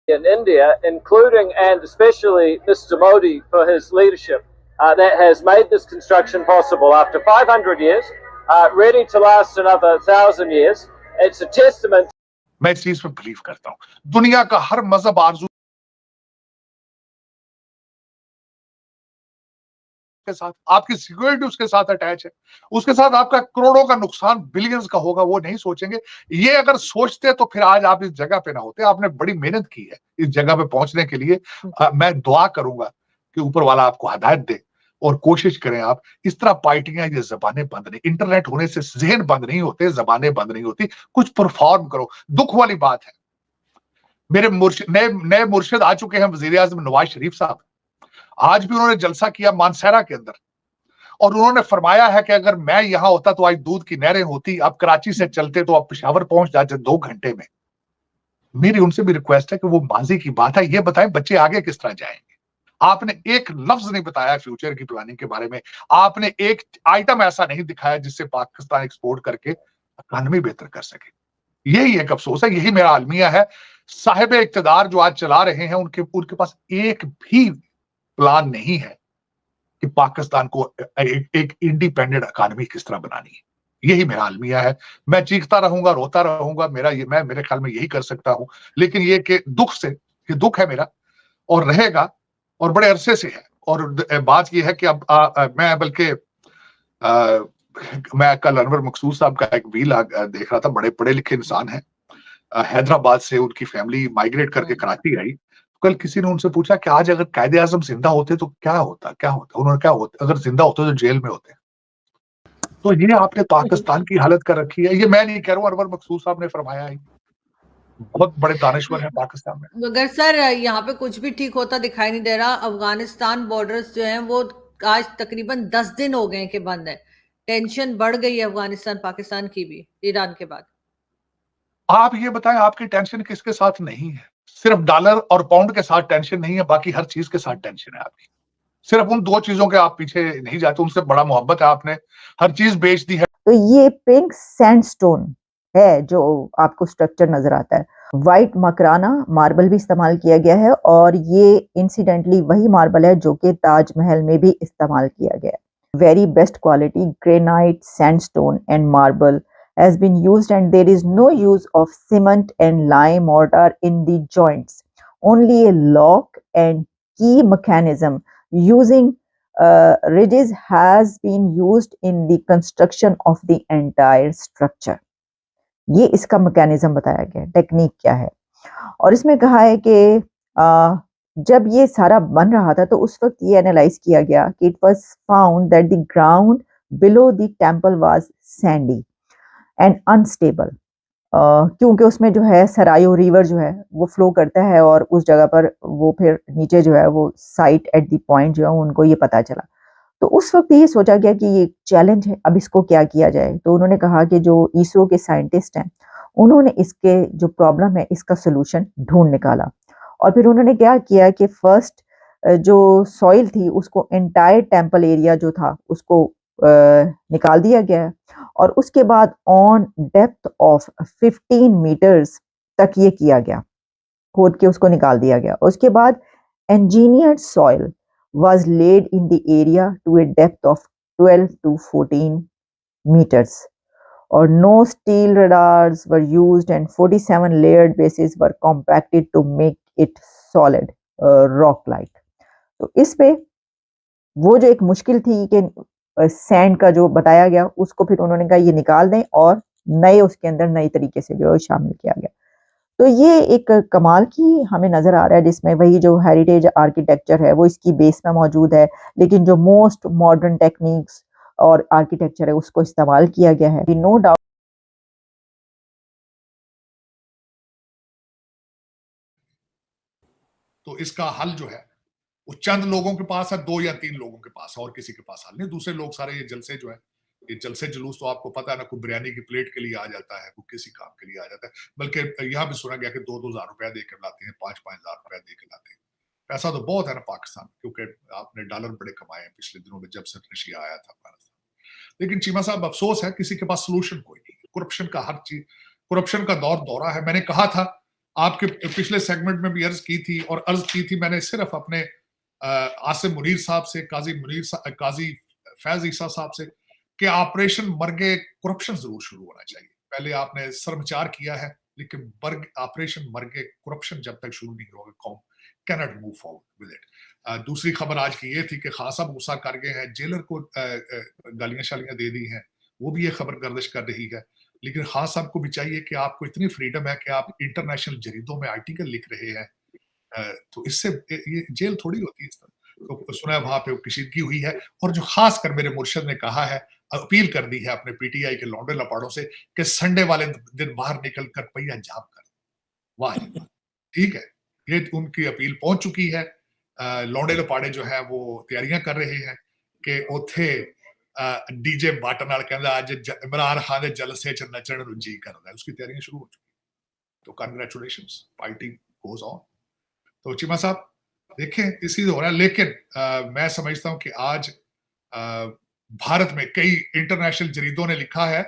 in India, including and especially Mr. Modi for his leadership, that has made this construction possible after 500 years, ready to last another 1,000 years. It's a testament. मैं इस चीज पर believe करता हूं। दुनिया का हर मजहब आरजू के साथ, आपकी सिक्योरिटी उसके साथ अटैच है, उसके साथ आपका करोड़ों का नुकसान बिलियंस का होगा, वो नहीं सोचेंगे। ये अगर सोचते तो फिर आज आप इस जगह पे ना होते। आपने बड़ी मेहनत की है इस जगह पे पहुंचने के लिए। मैं दुआ करूंगा कि ऊपर वाला आपको हिदायत दे और कोशिश करें आप। इस तरह पार्टियां, ये जबानें बंद नहीं, इंटरनेट होने से जहन बंद नहीं होते, जबानें बंद नहीं होती। कुछ परफॉर्म करो। दुख वाली बात है, मेरे नए मुर्शिद आ चुके हैं, वजीर आजम नवाज शरीफ साहब। आज भी उन्होंने जलसा किया मानसहरा के अंदर और उन्होंने फरमाया है कि अगर मैं यहां होता तो आज दूध की नहरें होती, अब कराची से चलते तो अब पेशावर पहुंच जाते 2 घंटे में। मेरी उनसे भी रिक्वेस्ट है कि वो माजी की बात है, ये बताएं बच्चे आगे किस तरह जाएंगे। आपने एक लफ्ज नहीं बताया फ्यूचर की प्लानिंग के बारे में। आपने एक आइटम ऐसा नहीं दिखाया जिससे पाकिस्तान एक्सपोर्ट करके इकॉनमी बेहतर कर सके। यही एक अफसोस है, यही मेरा अलमिया है। साहिब इक्तदार जो आज चला रहे हैं, उनके पास एक भी प्लान नहीं है कि पाकिस्तान को एक इंडिपेंडेंट इकॉनमी किस तरह बनानी है। यही मेरा अलमिया है। मैं चीखता रहूंगा, रोता रहूंगा, मैं मेरे ख्याल में यही कर सकता हूं। लेकिन ये कि दुख से, ये दुख है मेरा और रहेगा और बड़े अरसे से है। और बात यह है कि अब मैं बल्कि मैं कल अनवर मकसूद साहब का एक वील देख रहा था। बड़े पढ़े लिखे इंसान है, हैदराबाद से उनकी फैमिली माइग्रेट करके कराची आई। कल किसी ने उनसे पूछा कि आज अगर कायदे आजम जिंदा होते तो क्या होता। उन्होंने क्या होता, अगर जिंदा होते तो जेल में होते। तो ये आपने पाकिस्तान की हालत कर रखी है। ये मैं नहीं कह रहा हूं, अनवर मकसूद साहब ने फरमाया है। बहुत बड़े दानिश्वर है पाकिस्तान में। मगर सर यहाँ पे कुछ भी ठीक होता दिखाई नहीं दे रहा। अफगानिस्तान बॉर्डर्स जो हैं वो आज तकरीबन 10 दिन हो गए कि बंद है। टेंशन बढ़ गई है अफगानिस्तान पाकिस्तान की भी ईरान के बाद। आप ये बताएं, आपकी टेंशन किसके साथ नहीं है? सिर्फ डॉलर और पाउंड के साथ टेंशन नहीं है, बाकी हर चीज के साथ टेंशन है आपकी। सिर्फ उन 2 चीजों के आप पीछे नहीं जाते, उनसे बड़ा मोहब्बत है, आपने हर चीज बेच दी है। तो ये पिंक सैंडस्टोन है जो आपको स्ट्रक्चर नजर आता है। व्हाइट मकराना मार्बल भी इस्तेमाल किया गया है और ये इंसिडेंटली वही मार्बल है जो कि ताजमहल में भी इस्तेमाल किया गया है। Very best quality granite, sandstone and marble has been used and there is no use of cement and lime mortar in the joints. Only a lock and key mechanism using ridges has been used in the construction of the entire structure. ये इसका mechanism बताया गया, technique क्या है। और इसमें कहा है कि जब ये सारा बन रहा था तो उस वक्त ये एनालाइज किया गया कि it was found that the ground below the temple was Sandy and unstable, क्योंकि उसमें जो है सरायो रिवर जो है वो फ्लो करता है और उस जगह पर वो फिर नीचे जो है वो साइट एट द पॉइंट जो है उनको ये पता चला। तो उस वक्त ये सोचा गया कि ये चैलेंज है, अब इसको क्या किया जाए। तो उन्होंने कहा कि जो इसरो के साइंटिस्ट हैं उन्होंने इसके जो प्रॉब्लम है इसका सोल्यूशन ढूंढ निकाला। और फिर उन्होंने क्या किया कि फर्स्ट जो सॉइल थी उसको एंटायर टेम्पल एरिया जो था उसको निकाल दिया गया और उसके बाद ऑन डेप्थ ऑफ 15 मीटर्स तक ये किया गया, खोद के उसको निकाल दिया गया। उसके बाद engineered soil was laid in the area to a depth of 12 to 14 meters or no steel radars were used and 47 layered bases were compacted to make it solid rock like। तो इस पे वो जो एक मुश्किल थी कि सैंड का जो बताया गया उसको फिर उन्होंने कहा ये निकाल दें और नए उसके अंदर नई तरीके से जो है शामिल किया गया। तो ये एक कमाल की हमें नजर आ रहा है जिसमें वही जो हेरिटेज आर्किटेक्चर है वो इसकी बेस में मौजूद है, लेकिन जो मोस्ट मॉडर्न टेक्निक्स और आर्किटेक्चर है उसको इस्तेमाल किया गया है। नो डाउट तो इसका हल जो है वो चंद लोगों के पास है, 2 या 3 लोगों के पास है, और किसी के पास हल नहीं। दूसरे लोग सारे ये जलसे जो है, ये जलसे जुलूस तो आपको पता है ना, कोई बिरयानी की प्लेट के लिए आ जाता है, कोई किसी काम के लिए आ जाता है। बल्कि यहाँ भी सुना गया कि 2-2 हजार रुपया देकर लाते हैं, 5-5 हजार रुपया देकर लाते हैं। पैसा तो बहुत है ना पाकिस्तान, क्योंकि आपने डॉलर बड़े कमाए हैं पिछले दिनों में जब से रशिया आया था अफगानिस्तान। लेकिन चीमा साहब अफसोस है किसी के पास सोल्यूशन कोई नहीं है। करप्शन का हर चीज, करप्शन का दौर दौरा है। मैंने कहा था आपके पिछले सेगमेंट में भी अर्ज की थी, और अर्ज की थी मैंने सिर्फ अपने आसिम मुनीर साहब से, काजी फैज ईसा साहब से, कि ऑपरेशन मरगे करप्शन जरूर शुरू होना चाहिए। पहले आपने शर्मचार किया है, लेकिन ऑपरेशन मरगे करप्शन जब तक शुरू नहीं होगा, कौम cannot move forward with it. दूसरी खबर आज की ये थी कि खान साहब गुस्सा कर गए हैं, जेलर को गालियां शालियां दे दी हैं, वो भी ये खबर गर्दिश कर रही है। लेकिन खान साहब को भी चाहिए कि आपको इतनी फ्रीडम है कि आप इंटरनेशनल जरीदों में आर्टिकल लिख रहे हैं, तो इससे ये जेल थोड़ी होती है इस तरह। तो सुना है वहां पे कशीदगी हुई है, और जो खास कर मेरे मुर्शद ने कहा है, अपील कर दी है अपने पीटीआई के लौंडे लपाड़ों से कि संडे वाले दिन बाहर निकल कर पहिया जाम कर। वाह जी वाह, ठीक है, ये उनकी अपील पहुंच चुकी है। लौंडे लपाड़े जो है वो तैयारियां कर रहे हैं कि उथे डीजे बट नाल कहंदा अज इमरान खान दे जलसे च नचण नूं जी करदा है, उसकी तैयारियां शुरू हो चुकी। तो कंग्रेचुलेशंस, फाइटिंग गोज ऑन। तो चीमा साहब देखें इसी हो रहा है, लेकिन मैं समझता हूं कि आज भारत में कई इंटरनेशनल जरीदों ने लिखा है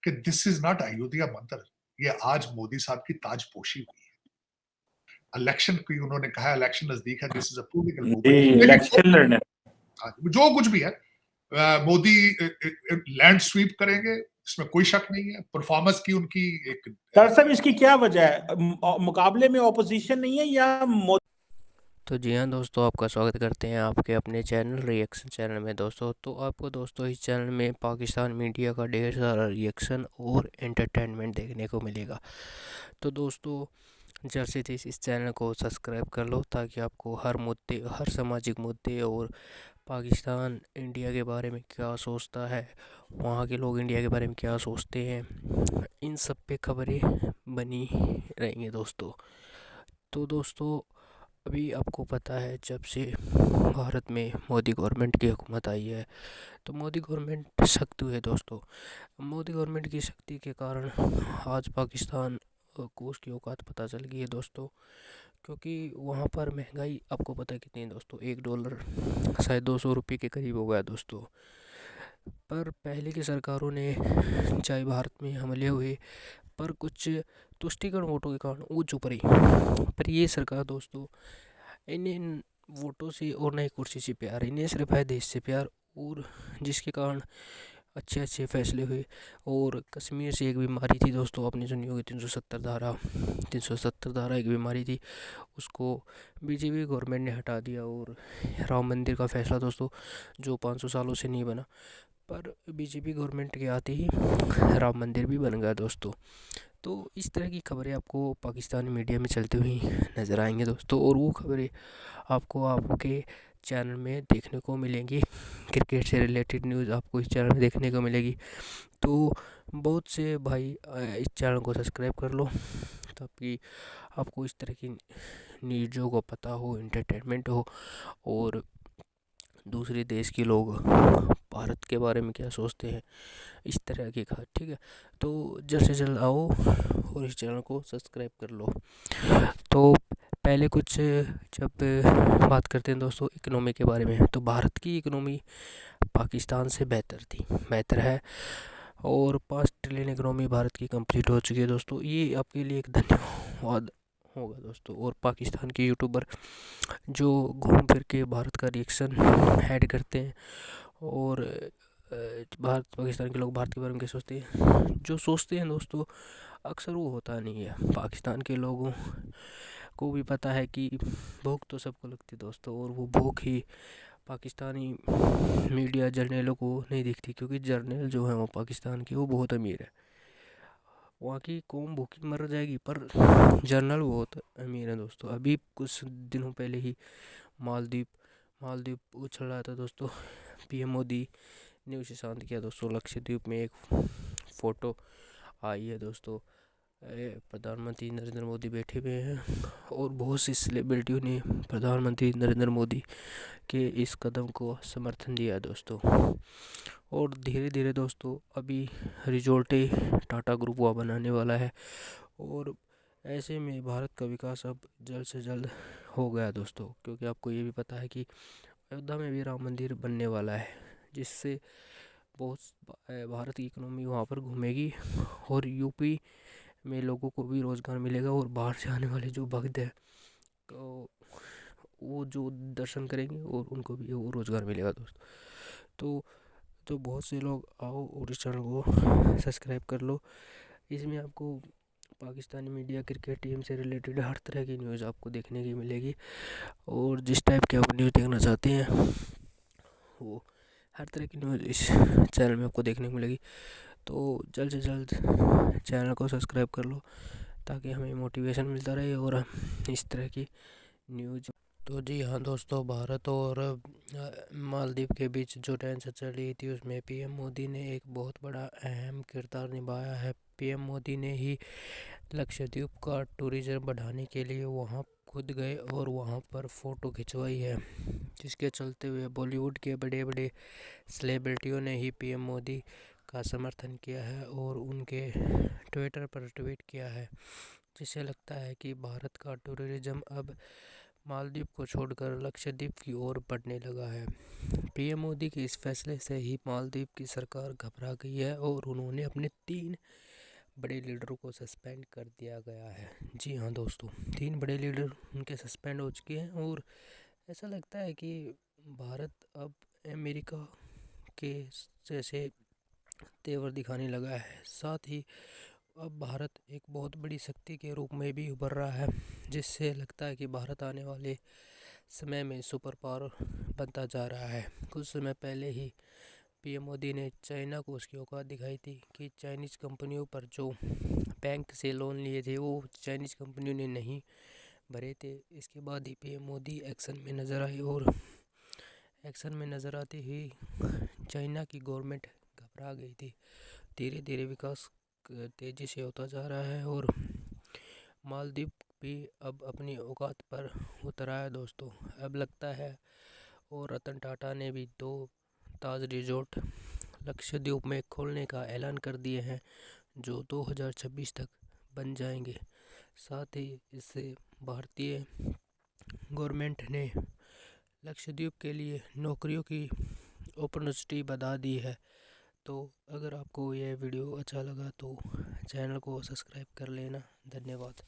कि दिस इज नॉट अयोध्या मंदिर, ये आज मोदी साहब की ताजपोशी हुई है। इलेक्शन की उन्होंने कहा, इलेक्शन नजदीक है, this is a political movement, election लड़ने जो कुछ भी है, मोदी लैंड स्वीप करेंगे, इसमें कोई शक नहीं है। परफॉर्मेंस की उनकी एक सर साहब इसकी क्या वजह है? मुकाबले में ऑपोजिशन नहीं है या तो जी हाँ दोस्तों, आपका स्वागत करते हैं आपके अपने चैनल रिएक्शन चैनल में दोस्तों। तो आपको दोस्तों इस चैनल में पाकिस्तान मीडिया का ढेर सारा रिएक्शन और एंटरटेनमेंट देखने को मिलेगा। तो दोस्तों जल्द से जल्द इस चैनल को सब्सक्राइब कर लो, ताकि आपको हर मुद्दे, हर सामाजिक मुद्दे और पाकिस्तान इंडिया के बारे में क्या सोचता है, वहाँ के लोग इंडिया के बारे में क्या सोचते हैं, इन सब पे खबरें बनी रहेंगी दोस्तों। तो दोस्तों अभी आपको पता है, जब से भारत में मोदी गवर्नमेंट की हुकूमत आई है, तो मोदी गवर्नमेंट सख्त हुई है दोस्तों। मोदी गवर्नमेंट की सख्ती के कारण आज पाकिस्तान को उसकी औकात पता चल गई है दोस्तों। क्योंकि वहाँ पर महंगाई आपको पता है कितनी है दोस्तों, $1 शायद 200 रुपये के करीब हो गया दोस्तों। पर पहले की सरकारों ने, चाहे भारत में हमले हुए, पर कुछ तुष्टिकरण वोटों के कारण वो चुप रही। पर ये सरकार दोस्तों, इन्हें वोटों से और नई कुर्सी से प्यार, इन्हें सिर्फ है देश से प्यार, और जिसके कारण अच्छे अच्छे फैसले हुए। और कश्मीर से एक बीमारी थी दोस्तों, आपने सुनी होगी 370 धारा एक बीमारी थी, उसको बीजेपी गवर्नमेंट ने हटा दिया। और राम मंदिर का फैसला दोस्तों, जो 500 सालों से नहीं बना, पर बीजेपी गवर्नमेंट के आते ही राम मंदिर भी बन गया दोस्तों। तो इस तरह की खबरें आपको पाकिस्तानी मीडिया में चलती हुई नज़र आएंगी दोस्तों, और वो खबरें आपको आपके चैनल में देखने को मिलेंगी। क्रिकेट से रिलेटेड न्यूज़ आपको इस चैनल में देखने को मिलेगी। तो बहुत से भाई इस चैनल को सब्सक्राइब कर लो, ताकि आपको इस तरह की न्यूज़ों को पता हो, एंटरटेनमेंट हो, और दूसरे देश के लोग भारत के बारे में क्या सोचते हैं, इस तरह की खबर, ठीक है। तो जल्द से जल्द आओ और इस चैनल को सब्सक्राइब कर लो। तो पहले कुछ जब बात करते हैं दोस्तों इकोनॉमी के बारे में, तो भारत की इकोनॉमी पाकिस्तान से बेहतर है, और 5 ट्रिलियन इकोनॉमी भारत की कंप्लीट हो चुकी है दोस्तों। ये आपके लिए एक धन्यवाद होगा दोस्तों। और पाकिस्तान के यूट्यूबर जो घूम फिर के भारत का रिएक्शन ऐड करते हैं, और भारत पाकिस्तान के लोग भारत के बारे में क्या सोचते हैं, जो सोचते हैं दोस्तों, अक्सर वो होता नहीं है। पाकिस्तान के लोगों को भी पता है कि भूख तो सबको लगती है दोस्तों, और वो भूख ही पाकिस्तानी मीडिया जर्नलों को नहीं दिखती, क्योंकि जर्नल जो है वो पाकिस्तान की, वो बहुत अमीर है। वहाँ की कौम भूखी मर जाएगी, पर जर्नल बहुत अमीर है दोस्तों। अभी कुछ दिनों पहले ही मालदीव उछल रहा था दोस्तों, पीएम मोदी ने उसे शांत किया दोस्तों। लक्षद्वीप में एक फ़ोटो आई है दोस्तों, प्रधानमंत्री नरेंद्र मोदी बैठे हुए हैं, और बहुत सी सेलिब्रिटियों ने प्रधानमंत्री नरेंद्र मोदी के इस कदम को समर्थन दिया दोस्तों। और धीरे धीरे दोस्तों अभी रिजोर्टे टाटा ग्रुप वहाँ बनाने वाला है, और ऐसे में भारत का विकास अब जल्द से जल्द हो गया दोस्तों। क्योंकि आपको ये भी पता है कि अयोध्या में भी राम मंदिर बनने वाला है, जिससे बहुत भारत की इकोनॉमी वहाँ पर घूमेगी, और यूपी में लोगों को भी रोज़गार मिलेगा और बाहर से आने वाले जो भक्त हैं तो वो जो दर्शन करेंगे और उनको भी वो रोज़गार मिलेगा दोस्तों। तो बहुत से लोग आओ और इस चैनल को सब्सक्राइब कर लो। इसमें आपको पाकिस्तानी मीडिया, क्रिकेट टीम से रिलेटेड हर तरह की न्यूज़ आपको देखने की मिलेगी और जिस टाइप की आप न्यूज़ देखना चाहते हैं वो हर तरह की न्यूज़ इस चैनल में आपको देखने को मिलेगी। तो जल्द से जल्द चैनल को सब्सक्राइब कर लो ताकि हमें मोटिवेशन मिलता रहे और हम इस तरह की न्यूज़। तो जी हाँ दोस्तों, भारत और मालदीव के बीच जो टेंशन चल रही थी उसमें पीएम मोदी ने एक बहुत बड़ा अहम किरदार निभाया है। पीएम मोदी ने ही लक्षद्वीप का टूरिज़्म बढ़ाने के लिए वहाँ खुद गए और वहाँ पर फ़ोटो खिंचवाई है, जिसके चलते हुए बॉलीवुड के बड़े बड़े सेलिब्रिटियों ने ही पीएम मोदी का समर्थन किया है और उनके ट्विटर पर ट्वीट किया है, जिससे लगता है कि भारत का टूरिज़्म अब मालदीव को छोड़कर लक्षद्वीप की ओर बढ़ने लगा है। पीएम मोदी के इस फैसले से ही मालदीव की सरकार घबरा गई है और उन्होंने अपने 3 बड़े लीडरों को सस्पेंड कर दिया गया है। जी हाँ दोस्तों, 3 बड़े लीडर उनके सस्पेंड हो चुके हैं और ऐसा लगता है कि भारत अब अमेरिका के जैसे तेवर दिखाने लगा है। साथ ही अब भारत एक बहुत बड़ी शक्ति के रूप में भी उभर रहा है, जिससे लगता है कि भारत आने वाले समय में सुपर पावर बनता जा रहा है। कुछ समय पहले ही पीएम मोदी ने चाइना को उसकी औकात दिखाई थी कि चाइनीज़ कंपनियों पर जो बैंक से लोन लिए थे वो चाइनीज़ कंपनियों ने नहीं भरे थे। इसके बाद ही पीएम मोदी एक्शन में नज़र आए और एक्शन में नज़र आते ही चाइना की गवर्नमेंट घबरा गई थी। धीरे धीरे विकास तेज़ी से होता जा रहा है और मालदीव भी अब अपनी औकात पर उतर आया दोस्तों। अब लगता है और रतन टाटा ने भी 2 ताज रिजॉर्ट लक्षद्वीप में खोलने का ऐलान कर दिए हैं, जो 2026 तक बन जाएंगे। साथ ही इससे भारतीय गवर्नमेंट ने लक्षद्वीप के लिए नौकरियों की अपॉर्चुनिटी बढ़ा दी है। तो अगर आपको यह वीडियो अच्छा लगा तो चैनल को सब्सक्राइब कर लेना। धन्यवाद।